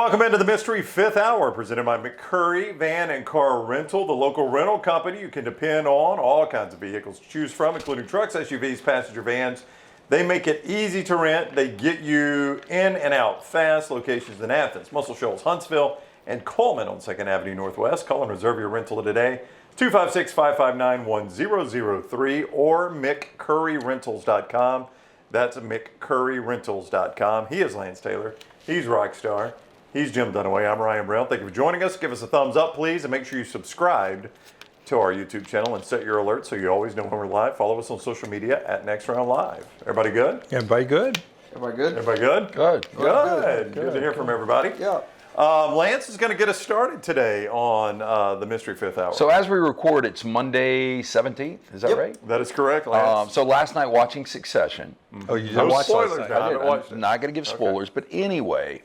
welcome into the Mystery Fifth Hour, presented by McCurry Van Car Rental, the local rental company you can depend on. All kinds of vehicles to choose from, including trucks, SUVs, passenger vans. They make it easy to rent. They get you in and out fast. Locations in Athens, Muscle Shoals, Huntsville, and Coleman on 2nd Avenue Northwest. Call and reserve your rental today. 256-559-1003 or McCurryRentals.com. That's McCurryRentals.com. He is Lance Taylor. He's Rockstar. He's Jim Dunaway. I'm Ryan Brown. Thank you for joining us. Give us a thumbs up, please, and make sure you subscribe to our YouTube channel and set your alerts so you always know when we're live. Follow us on social media at Next Round Live. Everybody good? Everybody good? Everybody good? Everybody good? Good. Good to hear from everybody. Yeah. Lance is going to get us started today on the Mystery Fifth Hour. So as we record, it's Monday 17th. Is that right? That is correct, Lance. So last night watching Succession. Oh, you didn't watch spoilers now. I'm not going to give spoilers, but anyway,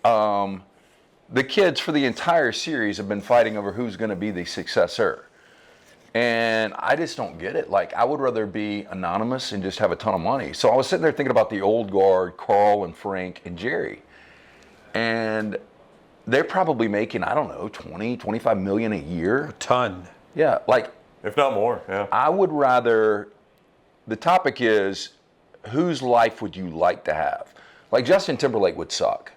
the kids for the entire series have been fighting over who's going to be the successor. And I just don't get it. Like, I would rather be anonymous and just have a ton of money. So I was sitting there thinking about the old guard, Carl and Frank and Jerry. And they're probably making, I don't know, 20, 25 million a year. A ton. Yeah, like. If not more, yeah. I would rather, the topic is, whose life would you like to have? Like, Justin Timberlake would suck.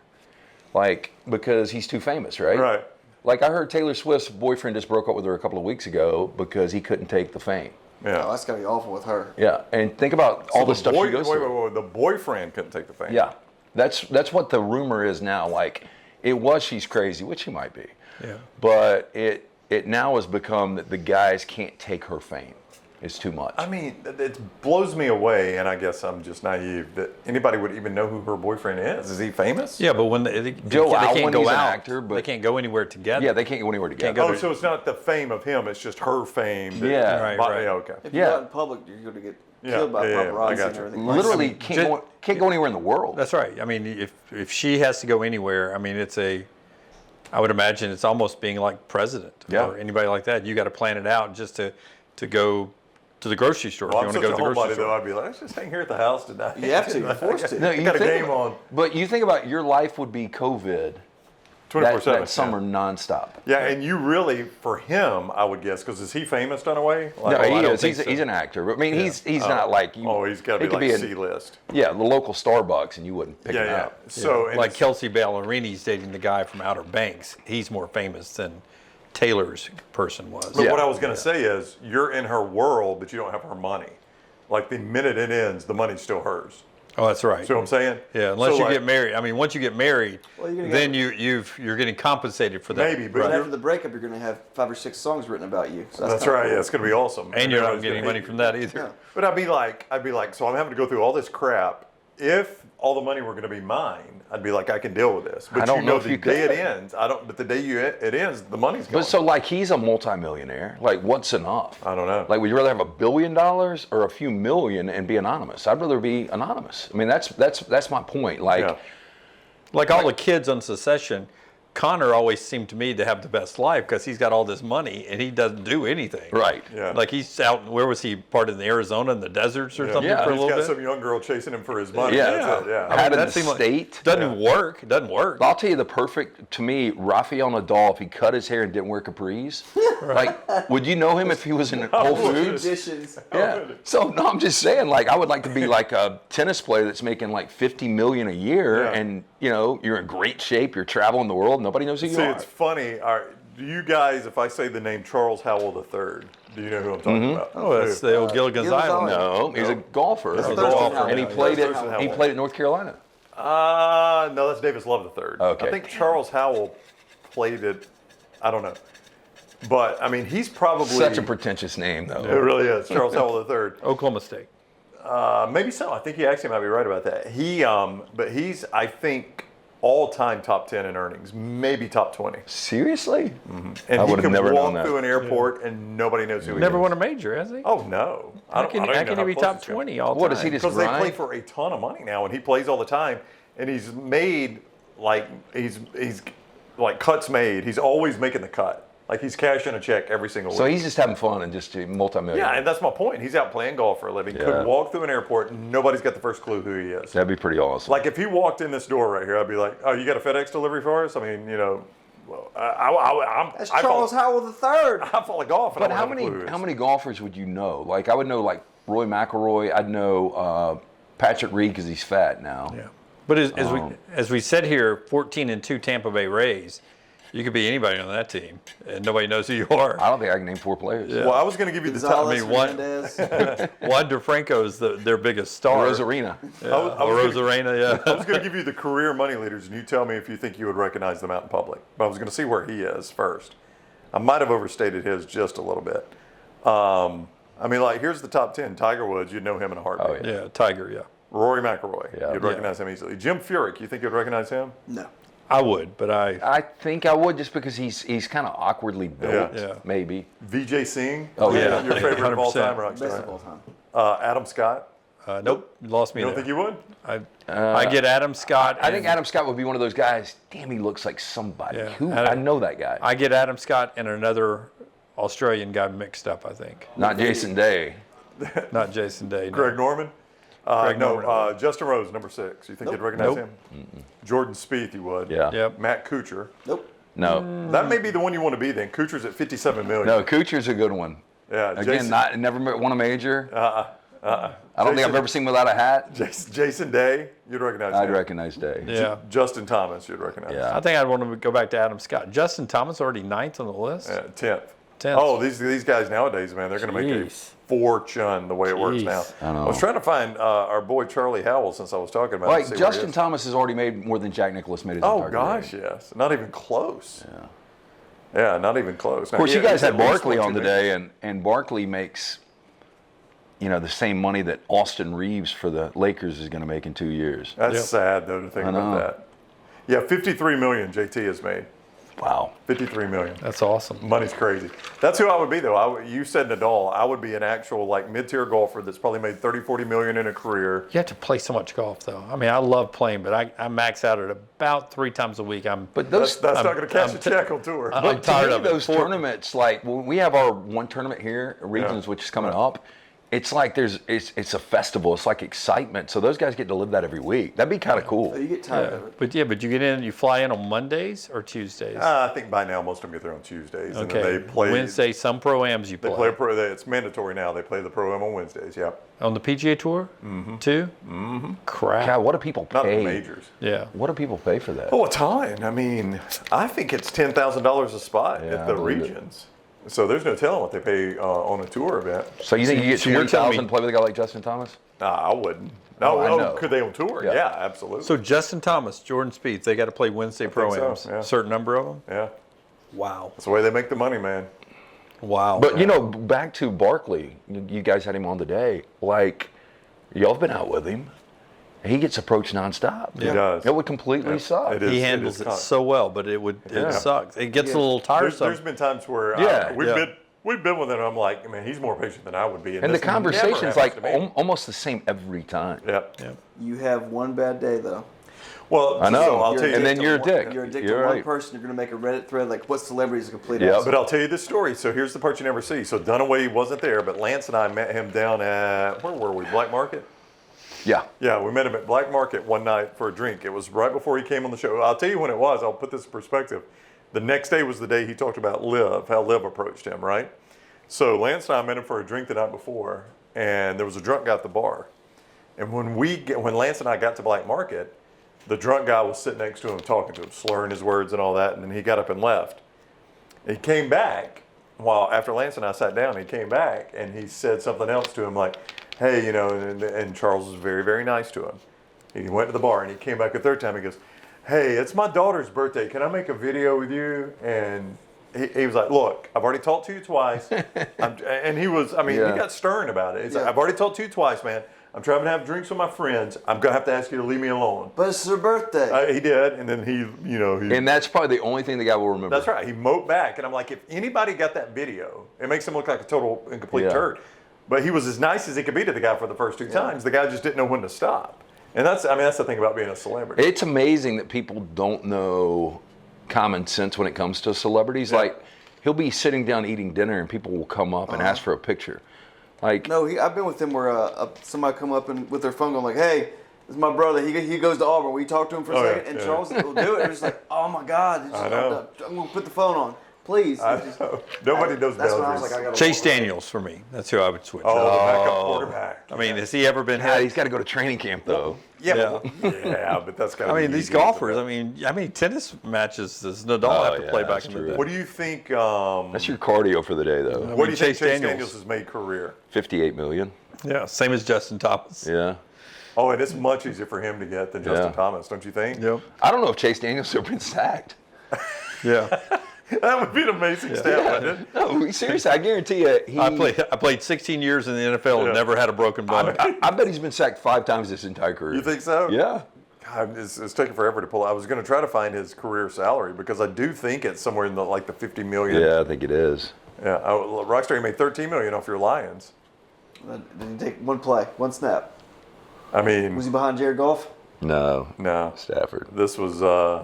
Like, because he's too famous, right? Right. Like, I heard Taylor Swift's boyfriend just broke up with her a couple of weeks ago because he couldn't take the fame. Yeah. Oh, that's got to be awful with her. Yeah, and think about all the stuff she goes through. Wait, the boyfriend couldn't take the fame. Yeah, that's what the rumor is now. Like, it was she's crazy, which she might be. Yeah. But it now has become that the guys can't take her fame. It's too much. I mean, it blows me away, and I guess I'm just naive, that anybody would even know who her boyfriend is. Is he famous? Yeah, but when Joe they can't go he's an out, actor, but they can't go anywhere together. yeah, they can't go anywhere together. go Oh, so it's not the fame of him, it's just her fame. Yeah. Right. Yeah, okay. If you're out in public, you're going to get killed by I paparazzi got and you. everything. Literally can't go anywhere in the world. That's right. I mean, if she has to go anywhere, I mean, I would imagine it's almost being like president or anybody like that. You got to plan it out just to go to the grocery store. Well, if I'm you want to go such to a the grocery homebody, store. though. I'd be like, let's just hang here at the house tonight. You have to. You're forced to. No, You got a game about, on. But you think about your life would be COVID 24/7. that summer nonstop. Yeah, and you really, for him, I would guess, because is he famous, Dunaway? No, Like, he I don't is. think so. He's an actor. I mean, he's not like you. Oh, he's got to he be could like in- C-list. Yeah, the local Starbucks, and you wouldn't pick him Yeah. out. So, and Like it's- Kelsey Ballerini's dating the guy from Outer Banks. He's more famous than Taylor's person was. But Yeah. what I was going to say is, you're in her world, but you don't have her money. Like, the minute it ends, the money's still hers. Oh, that's right. See what I'm saying? Yeah, unless So, you like, get married. I mean, once you get married, Well, you're gonna then you're getting compensated for that. Maybe, but But you're- after the breakup, you're going to have 5 or 6 songs written about you. So That's kinda right. cool. Yeah, it's going to be awesome. And you're not Everybody's getting gonna money hate from you. that either. Yeah. But I'd be like, so I'm having to go through all this crap. If all the money were going to be mine, I'd be like, I can deal with this. But I don't know if the you day could. it ends, but the day it ends, the money's gone. But so, like, he's a multimillionaire. Like, what's enough? I don't know. Like, would you rather have $1 billion or a few million and be anonymous? I'd rather be anonymous. I mean, that's my point. Like, Yeah. Like all the kids on Secession, Connor always seemed to me to have the best life because he's got all this money and he doesn't do anything. right. Yeah. Like he's out, where was he, part of the Arizona in the deserts or something Yeah. for a He's little got bit? some young girl chasing him for his money. Yeah. That's it. Yeah. I mean, that that seemed like- state. Doesn't work. It doesn't work. I'll tell you the perfect, to me, Rafael Nadal, if he cut his hair and didn't wear capris, like, would you know him if he was in Whole Foods? Traditions. Yeah. So, no, I'm just saying, like, I would like to be like a tennis player that's making like $50 million a year Yeah. and, you know, you're in great shape, you're traveling the world, nobody knows who you See, are. it's funny. Do you guys, if I say the name Charles Howell III, do you know who I'm talking about? Oh, that's the old Gilligan's Gilligan's Island. Island. No, he's a golfer. That's a golfer. golfer. And he Yeah, played yeah. it. Thurston He Howell. played at North Carolina. No, that's Davis Love III. Okay. I think Charles Howell played it. I don't know. But, I mean, he's probably... Such a pretentious name, though. It really is. Charles Howell III. Oklahoma State. Maybe so. I think he actually might be right about that. But he's, I think, all-time top 10 in earnings, maybe top 20. Seriously? And I he would've can never known walk that. through an airport and nobody knows who he Never is. won a major, has he? Oh, no. How can he be top 20 all the What, time? is he just Because they play grind? for a ton of money now, and he plays all the time, and he's made, like, he's like cuts made. He's always making the cut. Like he's cashing a check every single So week. he's just having fun and just a multi-millionaire. Yeah, and that's my point. He's out playing golf for a living. Yeah. Could walk through an airport and nobody's got the first clue who he is. That'd be pretty awesome. Like if he walked in this door right here, I'd be like, "Oh, you got a FedEx delivery for us?" I mean, you know, well, That's Charles Howell III. I follow golf. And But I how don't know who many he is. how many golfers would you know? Like I would know like Roy McIlroy. I'd know Patrick Reed because he's fat now. Yeah. But as we said here, 14-2 Tampa Bay Rays, you could be anybody on that team, and nobody knows who you are. I don't think I can name 4 players. Well, I was going to give you the top. Gonzalez, I mean, one- Hernandez. Juan DeFranco is their biggest star. Rosarina. Yeah. I was gonna- Rosarina, yeah. I was going to give you the career money leaders, and you tell me if you think you would recognize them out in public. But I was going to see where he is first. I might have overstated his just a little bit. I mean, like, here's the top 10. Tiger Woods, you'd know him in a heartbeat. Oh, Yeah, Tiger, yeah. Rory McIlroy, Yeah. you'd recognize him easily. Jim Furyk, you think you'd recognize him? No. I would, but I think I would just because he's kind of awkwardly built. Yeah. Maybe. VJ Singh, Oh, yeah. your favorite of all 100%. time rock Best star. of all time. Adam Scott, nope, you lost me you don't there. think you would? I get Adam Scott. I think and- Adam Scott would be one of those guys. Damn, he looks like somebody. Yeah. Who? Adam- I know that guy. I get Adam Scott and another Australian guy mixed up, I think. Not Jason Day. Not Jason Day. no. Greg Norman? Greg Norman. Justin Rose, number 6. You think you'd recognize him? Jordan Spieth, you would. Yeah. Yep. Matt Kuchar. Nope. No. That may be the one you want to be then. Kuchar's at 57 million. No, Kuchar's a good one. Yeah. Again, never won a major. I don't think Jason- I've ever seen without a hat. Jason Day, you'd recognize I'd him. recognize Day. Yeah. Justin Thomas, you'd recognize. Yeah. I think I'd want to go back to Adam Scott. Justin Thomas already 9th on the list. 10th. 10th. Oh, these guys nowadays, man, they're going to make a Jeez. fortune the way it works now. Jeez. I know. I was trying to find our boy Charlie Howell since I was talking about it. Like see where he Justin is. Thomas has already made more than Jack Nicklaus made his Oh, entire gosh, career. yes. Not even close. Yeah, not even close. Of course, you guys had Barkley on today, and Barkley makes, the same money that Austin Reeves for the Lakers is going to make in 2 years. That's Yep. sad, though, to think I about know. that. Yeah, 53 million JT has made. Wow. 53 million. That's awesome. Money's crazy. That's who I would be, though. You said Nadal. I would be an actual, like, mid-tier golfer that's probably made 30, 40 million in a career. You have to play so much golf, though. I mean, I love playing, but I max out at about 3 times a week. But That's those, not going to cash a check on tour. I'm but tired to me, of it. those tournaments, like when we have our one tournament here, Regions, which is coming up, it's like it's a festival. It's like excitement. So those guys get to live that every week. That'd be kind of cool. So you get tired of it. But you get in, you fly in on Mondays or Tuesdays? I think by now most of them get there on Tuesdays. And Okay. then they play. Wednesday, some pro-ams you They play. play it's mandatory now. They play the Pro-Am on Wednesdays, yep. On the PGA Tour? Too? Mm-hmm. Crap. God, what do people Not the pay? majors. Yeah. What do people pay for that? Oh, a ton. I mean, I think it's $10,000 a spot Yeah, at I the believe it. Regions. So there's no telling what they pay on a tour event. So you think you get so you're telling 20,000 to play with a guy like Justin Thomas? Nah, I wouldn't. Oh, I No, know. could they on tour? Yeah. Yeah, absolutely. So Justin Thomas, Jordan Spieth, they got to play Wednesday think pro-ams. so, yeah. Certain number of them? yeah, Wow. that's the way they make the money, man. Wow. But back to Barkley. You guys had him on today. Like, y'all have been out with him. He gets approached nonstop. He does. It would completely suck. It is- he handles it so well, but it sucks. It gets a little tiresome. There's been times where Yeah, we've been with him. I'm like, man, he's more patient than I would be. And the this never conversation's happens like to me. almost the same every time. Yep. Yeah. You have one bad day though. Well, I know. So I'll tell you. And then you're a dick. You're addicted You're to one right. person. You're going to make a Reddit thread like, "What celebrity is a complete Yeah. asshole?" But I'll tell you this story. So here's the part you never see. So Dunaway wasn't there, but Lance and I met him down at, where were we? Black Market? Yeah. Yeah, we met him at Black Market one night for a drink. It was right before he came on the show. I'll tell you when it was. I'll put this in perspective. The next day was the day he talked about Liv, how Liv approached him, right? So Lance and I met him for a drink the night before, and there was a drunk guy at the bar. And when Lance and I got to Black Market, the drunk guy was sitting next to him talking to him, slurring his words and all that, and then he got up and left. He came back, after Lance and I sat down, he came back and he said something else to him like, hey, and Charles was very, very nice to him. He went to the bar and he came back a third time. He goes, hey, it's my daughter's birthday. Can I make a video with you? And he was like, look, I've already talked to you twice. And he got stern about it. He's like, I've already talked to you twice, man. I'm trying to have drinks with my friends. I'm going to have to ask you to leave me alone. But it's her birthday. He did. And then he And that's probably the only thing the guy will remember. that's right. He moped back. And I'm like, if anybody got that video, it makes him look like a total and complete Yeah. turd. But he was as nice as he could be to the guy for the first 2 times. The guy just didn't know when to stop. And that's the thing about being a celebrity. It's amazing that people don't know common sense when it comes to celebrities. Yeah. Like, he'll be sitting down eating dinner and people will come up and ask for a picture. Like, No, I've been with him where somebody come up and with their phone going like, "Hey, this is my brother. He goes to Auburn. Will you talk to him for a Oh, yeah, second?" And yeah. Charles will do it. And it's like, "Oh my God, it's just, I know. I'm gonna put the phone on, please." I It's just- know. Nobody knows That's when I was boundaries. like, I gotta Chase walk away. Daniels for me. That's who I would switch. Oh, the up. backup quarterback. I mean, has he ever been God, hit? he's got to go to training camp though. Yeah, but that's kind of. I mean, these golfers. I mean, how many tennis matches does Nadal have to yeah, play back that's in the true. day? What do you think? That's your cardio for the day though. What do you think Chase Chase Daniels. Daniels has made career? 58 million. Yeah, same as Justin Thomas. Yeah. Oh, and it's much easier for him to get than Justin Yeah. Thomas, don't you think? Yep. I don't know if Chase Daniels has been sacked. Yeah. That would be an amazing stat, wouldn't it? No, seriously, I guarantee you. I played 16 years in the NFL and never had a broken bone. I bet he's been sacked 5 times his entire career. You think so? Yeah. God, it's taking forever to pull. I was going to try to find his career salary because I do think it's somewhere in the 50 million. Yeah, I think it is. Yeah. Rockstar, you made 13 million off your Lions. Did he take one play, one snap? I mean, Was he behind Jared Goff? No. no. Stafford. This was,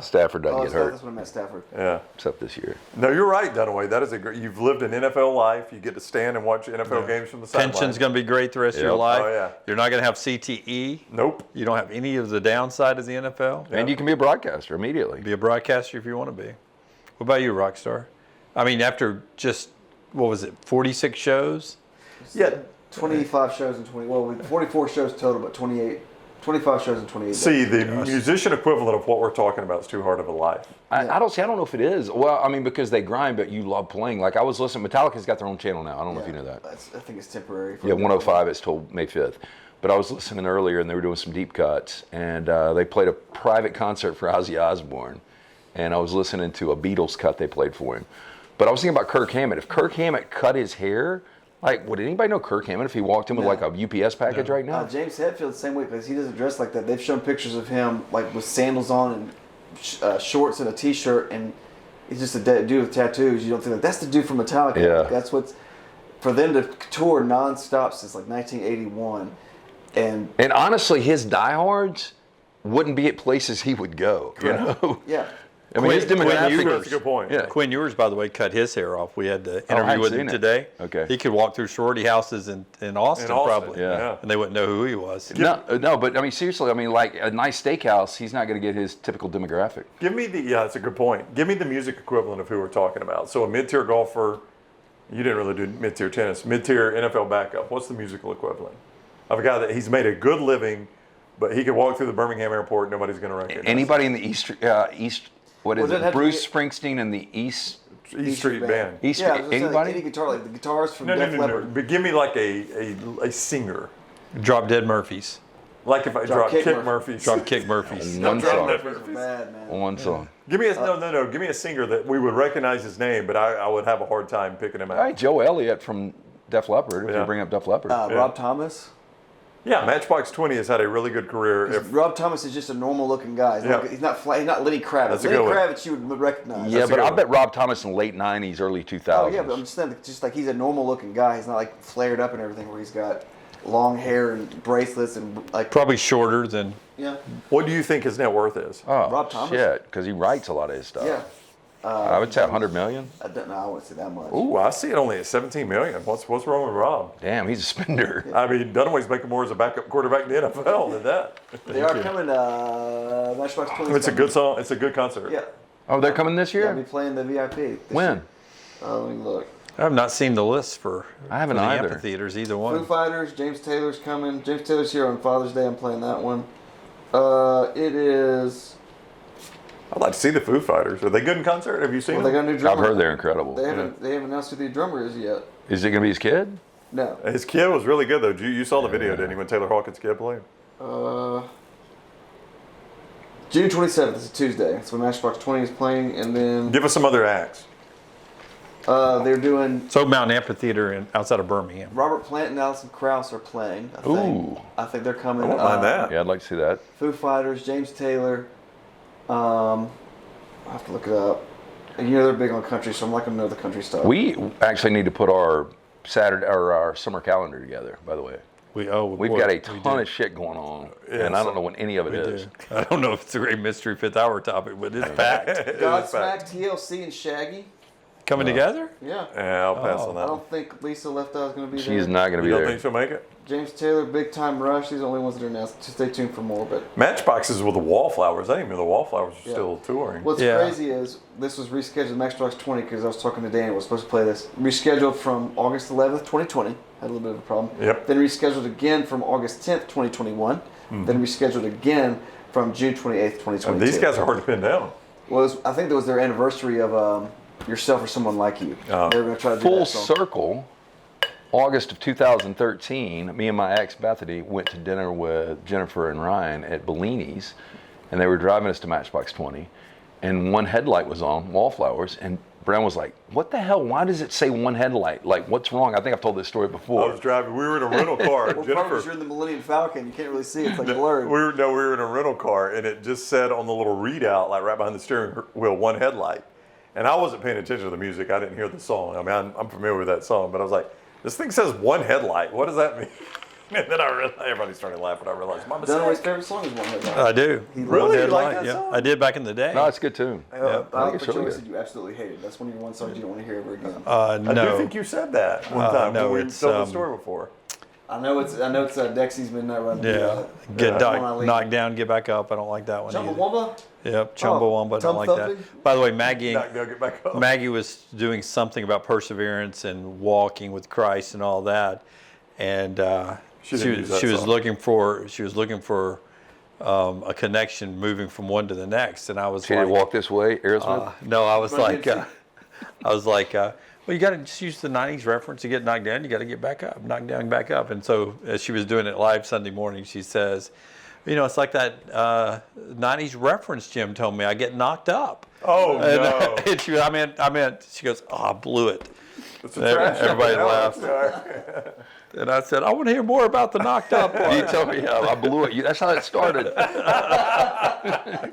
Stafford doesn't get hurt That's what I meant, Stafford. yeah. except this year. No, you're right, Dunaway. That is a great. You've lived an NFL life. You get to stand and watch NFL games from the sideline. Pension's going to be great the rest of your Yep. life. Oh, yeah. You're not going to have CTE. Nope. You don't have any of the downside of the NFL. And you can be a broadcaster immediately. Be a broadcaster if you want to be. What about you, Rockstar? I mean, after just, what was it, 46 shows? Yeah. 25 shows and 20. Well, 44 shows total, but 25 shows and 28. See, days. the musician equivalent of what we're talking about is too hard of a life. I don't know if it is. Well, I mean, because they grind, but you love playing. Like I was listening, Metallica's got their own channel now. I don't know if you know that. I think it's temporary. Yeah, 105 it's till May 5th. But I was listening earlier and they were doing some deep cuts and they played a private concert for Ozzy Osbourne. And I was listening to a Beatles cut they played for him. But I was thinking about Kirk Hammett. If Kirk Hammett cut his hair, like, would anybody know Kirk Hammett if he walked in with like a UPS package right now? James Hetfield the same way because he doesn't dress like that. They've shown pictures of him like with sandals on and shorts and a t-shirt, and he's just a dude with tattoos. You don't think like that's the dude from Metallica. Yeah. Like, that's what's for them to tour nonstop since like 1981, and honestly, his diehards wouldn't be at places he would go. You know? yeah. I mean, his Quinn demographic. Ewers. That's a good point. Yeah. Quinn Ewers, by the way, cut his hair off. We had the I interview hadn't with him seen it. today. Okay. He could walk through sorority houses in Austin, probably. Yeah. And they wouldn't know who he was. No, but I mean, seriously, I mean, like a nice steakhouse, he's not going to get his typical demographic. Give me that's a good point. Give me the music equivalent of who we're talking about. So a mid-tier golfer, you didn't really do mid-tier tennis, mid-tier NFL backup. What's the musical equivalent of a guy that he's made a good living, but he could walk through the Birmingham airport, nobody's going to recognize him. Anybody in the East, what is Well, doesn't it? have to Bruce be- Springsteen and the East Street Band. East Yeah, I was gonna say, like, anybody? any guitar, like the guitars from No, Def no. Leppard. But give me like a singer. Drop Dead Murphys. Like if I drop Kick Kick Murphy. Murphys. Drop Kick Murphys. One song. Murphys are bad, man. One song. Give me no. Give me a singer that we would recognize his name, but I would have a hard time picking him out. All right, Joe Elliott from Def Leppard. If Yeah. you bring up Def Leppard, Rob Thomas. Yeah, Matchbox 20 has had a really good career. If Rob Thomas is just a normal looking guy. He's not flat. He's not Lenny Kravitz. That's a Lenny good one. Kravitz you would recognize. yeah, that's a but good I one. bet Rob Thomas in the late '90s, early 2000s. Oh yeah, but I'm just saying, just like he's a normal looking guy. He's not like flared up and everything, where he's got long hair and bracelets and like. Probably shorter than. Yeah. what do you think his net worth is? Oh, Rob Thomas? shit, because he writes a lot of his stuff. Yeah. I would say 100 million. I don't know. I wouldn't say that much. Ooh, I see it only at 17 million. What's wrong with Rob? Damn, he's a spender. I mean, Dunaway's making more as a backup quarterback in the NFL than that. They are coming. Matchbox 20. It's a good song. It's a good concert. Yeah. Oh, they're coming this Yeah, year? I'll be playing the VIP. this When? year. Let me look. I have not seen the list for, I haven't for the either. amphitheaters, either Foo one. Fighters. James Taylor's coming. James Taylor's here on Father's Day. I'm playing that one. It is. I'd like to see the Foo Fighters. Are they good in concert? Have you seen Well, they them? got a new drummer. I've heard they're incredible. They haven't announced who the drummer is yet. Is it going to be his kid? No. His kid was really good, though. You saw the video, didn't you, when Taylor Hawkins' kid played? June 27th is a Tuesday. That's when Matchbox 20 is playing, and then Give us some other acts. they're doing So Mountain Amphitheater outside of Birmingham. Robert Plant and Alison Krauss are playing. I think. Ooh. I think they're coming. I won't mind that. Yeah, I'd like to see that. Foo Fighters, James Taylor. I have to look it up. And you know they're big on country, so I'm not gonna know the country stuff. We actually need to put our Saturday or our summer calendar together. By the way, We've got a ton of shit going on, and I don't know what any of it is. I don't know if it's a great mystery fifth hour topic, but it's packed. Godsmack, TLC, and Shaggy. Coming together? Yeah. Yeah, I'll pass on I that. don't think Lisa Left Eye is going to be there. She's not going to You be don't there. think she'll make it? James Taylor, Big Time Rush. These are the only ones that are announced. Just stay tuned for more. But Matchboxes with the Wallflowers. I didn't even know the Wallflowers are Yeah. still touring. what's Yeah. crazy is this was rescheduled. Max Trucks 20 because I was talking to Dan. We're supposed to play this. Rescheduled from August 11th, 2020. Had a little bit of a problem. Yep. Then rescheduled again from August 10th, 2021. Then rescheduled again from June 28th, 2022. And these guys are hard to pin down. I think that was their anniversary of Yourself or Someone Like You. Oh. They were going to try to do Full that song. circle. August of 2013, me and my ex Bethany went to dinner with Jennifer and Ryan at Bellini's, and they were driving us to Matchbox 20, and one headlight was on, Wallflowers, and Brown was like, "What the hell? Why does it say one headlight? Like, what's wrong?" I think I've told this story I before. was driving. We were in a rental car. Well, probably Jennifer. because you're in the Millennium Falcon. You can't really see. It's like blurred. We were in a rental car, and it just said on the little readout, like right behind the steering wheel, one headlight. And I wasn't paying attention to the music. I didn't hear the song. I mean, I'm familiar with that song, but I was like, this thing says one headlight. What does that mean? And then I realized, everybody started laughing. I realized, my Dunaway's mistake. favorite song is One Headlight. I do. Really? You like Headlight, that yeah. song? I did back in the day. No, it's a good tune. I think like it's that really you good. said you absolutely hate it. That's one of your one songs you don't want to hear ever again. I No. do think you said that one time no, when we it's, told the story before. I know it's Dexy's Midnight Run. Yeah. Get Come on, Ali. knocked down, get back up. I don't like that one either. Chumbawamba? Yep, Chumbawamba. I don't like Thumping? that. By the way, Maggie Not gonna get back up. Maggie was doing something about perseverance and walking with Christ and all that, and She didn't use that she was song. looking for a connection moving from one to the next, and I was She like, did Walk This Way, Aerosmith. no, I was Run like, DMC. well, you got to just use the '90s reference. You get knocked down, you got to get back up, knocked down, back up. And so, as she was doing it live Sunday morning, she says, "You know, it's like that '90s reference Jim told me. I get knocked up." Oh, no. And she, I meant. She goes, "Oh, I blew it." It's a trash. Everybody No, laughed. it's all right. And I said, "I want to hear more about the knocked up part." You tell me, I blew it. That's how it started.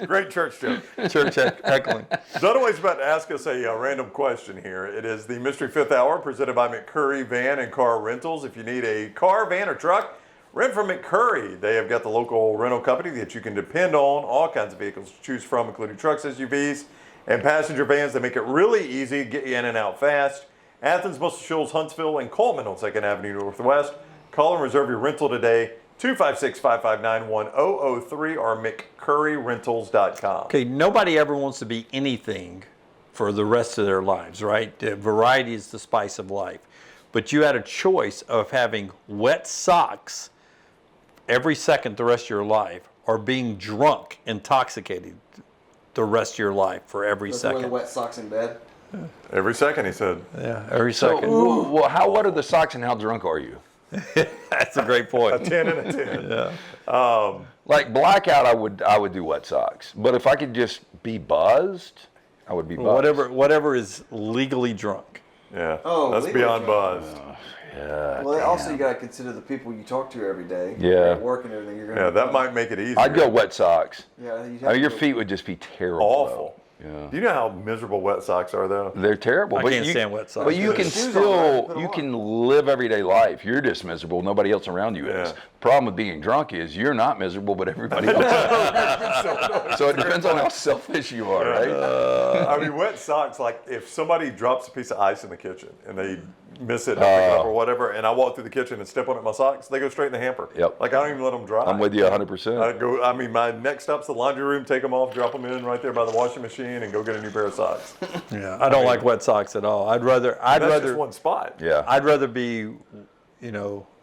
Great church joke. Church heckling. Dunaway's about to ask us a random question here. It is the Mystery Fifth Hour presented by McCurry Van and Car Rentals. If you need a car, van, or truck, rent from McCurry. They have got the local rental company that you can depend on. All kinds of vehicles to choose from, including trucks, SUVs, and passenger vans. They make it really easy to get you in and out fast. Athens, Muscle Shoals, Huntsville, and Coleman on 2nd Avenue Northwest. Call and reserve your rental today, 256-559-1003 or McCurryRentals.com. Okay, nobody ever wants to be anything for the rest of their lives, right? Variety is the spice of life. But you had a choice of having wet socks every second the rest of your life or being drunk, intoxicated the rest of your life for every That's wear the second. wet socks in bed. Every second, he said. Yeah, every So, second. well, what are the socks and how drunk are you? That's a great A point. 10 and a 10. Like blackout, I would do wet socks. But if I could just be buzzed, I would be buzzed. Whatever is legally drunk. Yeah, Oh, that's legally beyond drunk. buzz. Well, also you got to consider the people you talk to every day. Yeah. At work and everything. You're gonna Yeah, be that fun. might make it easier. I'd go wet socks. Yeah, you'd have I mean, to your go- feet would just be terrible. Awful. Yeah. Do you know how miserable wet socks are, though? They're terrible. I but can't you, stand wet socks. But you Put can your shoes on, still, right? Put 'em you on. can live everyday life. You're just miserable. Nobody else around you is. Yeah. Problem with being drunk is you're not miserable, but everybody else is. So it depends on how selfish you are, right? I mean, wet socks, like if somebody drops a piece of ice in the kitchen and they miss it, don't pick it up or whatever, and I walk through the kitchen and step on it in my socks, they go straight in the hamper. Yep. Like I don't even let them dry. I'm with you 100%. I mean, my next stop's the laundry room, take them off, drop them in right there by the washing machine, and go get a new pair of socks. Yeah, I don't like wet socks at all. I'd rather That's just one spot. Yeah. I'd rather be,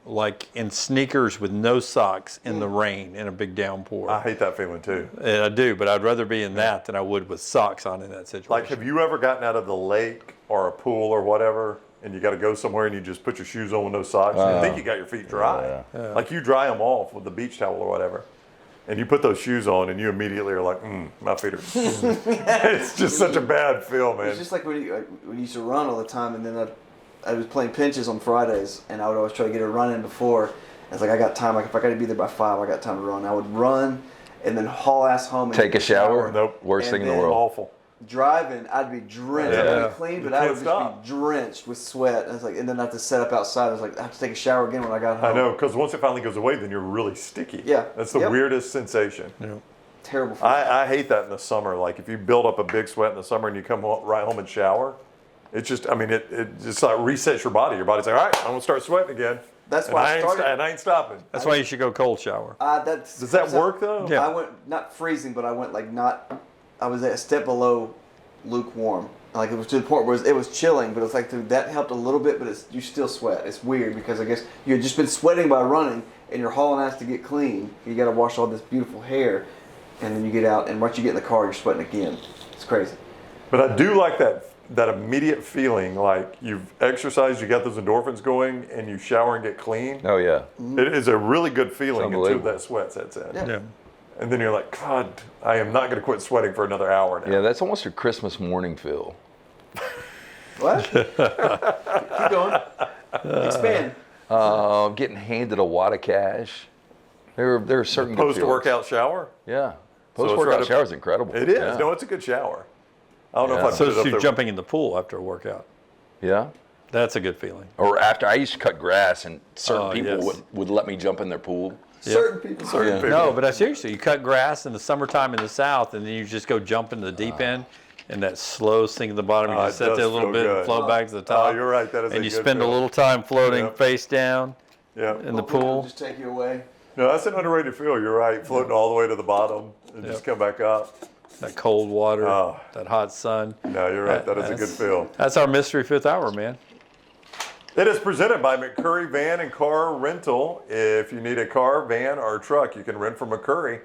like in sneakers with no socks in the rain in a big downpour. I hate that feeling too. And I do, but I'd rather be in that than I would with socks on in that situation. Like, have you ever gotten out of the lake or a pool or whatever, and you got to go somewhere and you just put your shoes on with no socks? You think you got your feet dry. Like you dry them off with the beach towel or whatever. And you put those shoes on and you immediately are like, my feet are. It's just such a bad feel, man. It's just like when you used to run all the time, and then I was playing pinches on Fridays, and I would always try to get a run in before. It's like I got time. Like if I got to be there by 5, I got time to run. I would run, and then haul ass home and Take a shower. Nope. Worst thing in the And then- world. Awful. Driving, I'd be drenched. Yeah. I'd be clean, You but I can't would just stop. be drenched with sweat. And it's like, and then I have to set up outside. I was like, I have to take a shower again when I got home. I know, because once it finally goes away, then you're really sticky. Yeah. That's the Yep. weirdest sensation. Terrible. Feeling. I hate that in the summer. Like if you build up a big sweat in the summer and you come right home and shower, It's just, I mean, it just like resets your body. Your body's like, all right, I'm gonna start sweating again. That's why I started. And I ain't stopping. That's why you should go cold shower. Does that work though? Yeah. I went not freezing, but I went like not. I was at a step below lukewarm. Like it was to the point where it was chilling, but it's like that helped a little bit, but you still sweat. It's weird because I guess you had just been sweating by running, and you're hauling ass to get clean. You got to wash all this beautiful hair, and then you get out, and once you get in the car, you're sweating again. It's crazy. But I do like that immediate feeling, like you've exercised, you got those endorphins going, and you shower and get clean. Oh yeah. It is a really good feeling until unbelievable. that sweat sets in. Yeah. And then you're like, God, I am not going to quit sweating for another hour now. Yeah, that's almost a Christmas morning feel. What? Keep going. Expand. Getting handed a wad of cash. There are certain good Post-workout shower? feelings. Yeah. So it's Post-workout right shower is incredible. It is. Yeah. No, it's a good shower. I don't know Yeah. if I'd So put it up you're there. jumping in the pool after a workout. Yeah. That's a good feeling. Or after I used to cut grass, and certain Oh, people yes. would let me jump in their pool. Certain people. Certain Yeah. people. No, but seriously, you cut grass in the summertime in the South, and then you just go jump into the deep end, and that slow sink at the bottom. You Oh, just it sit there a does little feel bit and good. float back to the top. Oh, you're right. That is And a you good spend a feel. little time floating Yep. face down Yeah. in the pool. Just take you away. No, that's an underrated feel. You're right. Floating all the way to the bottom and just come back up. That cold water, Oh. that hot sun. No, you're right. That is a good feel. That's our mystery fifth hour, man. It is presented by McCurry Van and Car Rental. If you need a car, van, or truck, you can rent from McCurry.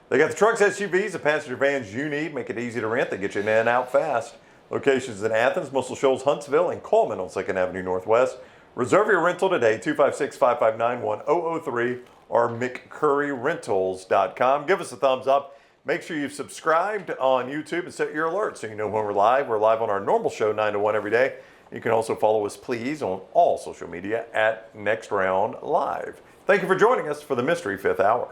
They got the trucks, SUVs, the passenger vans you need. Make it easy to rent. They get you in and out fast. Locations in Athens, Muscle Shoals, Huntsville, and Coleman on 2nd Avenue Northwest. Reserve your rental today, 256-559-1003 or McCurryRentals.com. Give us a thumbs up. Make sure you've subscribed on YouTube and set your alerts so you know when we're live. We're live on our normal show 9 to 1 every day. You can also follow us, please, on all social media at Next Round Live. Thank you for joining us for the Mystery Fifth Hour.